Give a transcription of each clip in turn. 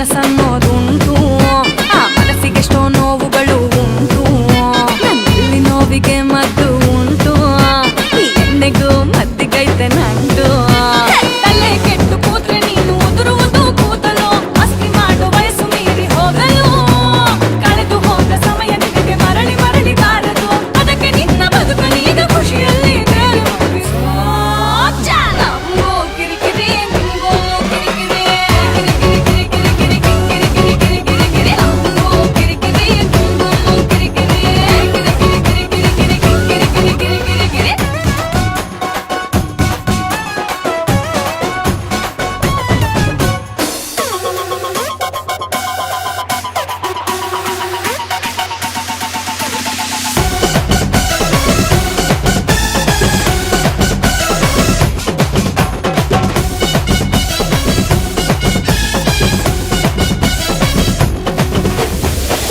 ಮನಸ್ಸನ್ನೋದುಂಟು, ಆ ಮನಸ್ಸಿಗೆಷ್ಟೋ ನೋವುಗಳು ಉಂಟು. ನನ್ನಲ್ಲಿ ನೋವಿಗೆ ಮದ್ದು ಉಂಟು, ಈ ಎಣ್ಣೆಗೂ ಮದ್ದಿಗೈತೆ ನಂಟು. ತಲೆ ಕೆಟ್ಟು ಕೂತ್ರೆ ನೀನು ಉದುರುವುದು ಕೂದಲು, ಮಸ್ತಿ ಮಾಡೋ ವಯಸ್ಸು ಮೀರಿ ಹೋಗಲು. ಕಳೆದು ಹೋದ ಸಮಯ ನಿನಗೆ ಮರಳಿ ಮರಳಿ ಬಾರದು, ಅದಕ್ಕೆ ನಿನ್ನ ಬದುಕನೀಗ ಖುಷಿಯಲ್ಲಿ ತೇಲಿ ಮುಗಿಸು. ನಮಗೂ ಕಿರಿಕಿರಿ ನಿಮಗೂ ಕಿರಿಕಿರಿ, ಕಿರಿಕಿರಿ ಕಿರಿಕಿರಿ ಕಿರಿಕಿರಿ ಕಿರಿಕಿರಿ ಕಿರಿಕಿರಿ ನಮಗೂ ಕಿರಿಕಿರಿ ನಿಮಗೂ ಕಿರಿಕಿರಿ, ಕಿರಿಕಿರಿ ಕಿರಿಕಿರಿ ಕಿರಿಕಿರಿ ಕಿರಿಕಿರಿ ಕಿರಿಕಿರಿ.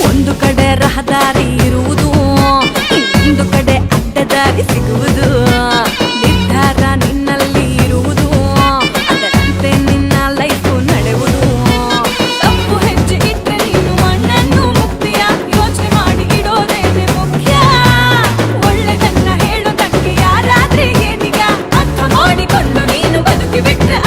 ಒಂದು ಕಡೆ ರಹದಾರಿ ಇರುವುದು, ಇನ್ನೊಂದು ಕಡೆ ಅಡ್ಡದಾರಿ ಸಿಗುವುದು. ನಿರ್ಧಾರ ನಿನ್ನಲ್ಲಿ ಇರುವುದು, ಅದರಂತೆ ನಿನ್ನ ಲೈಫು ನಡೆಯುವುದು. ತಪ್ಪು ಹೆಜ್ಜೆ ಇಟ್ಟರೆ ನೀನು ಮಣ್ಣನ್ನು ಮುಕ್ತಿಯ, ಯೋಚನೆ ಮಾಡಿ ಇಡೋದೇನೆ ಮುಖ್ಯ. ಒಳ್ಳೆದನ್ನ ಹೇಳೋದಕ್ಕೆ ಯಾರಾದ್ರೆ ಏನೀಗ, ಅರ್ಥ ಮಾಡಿಕೊಂಡು ನೀನು ಬದುಕಿ ಬಿಟ್ರೆ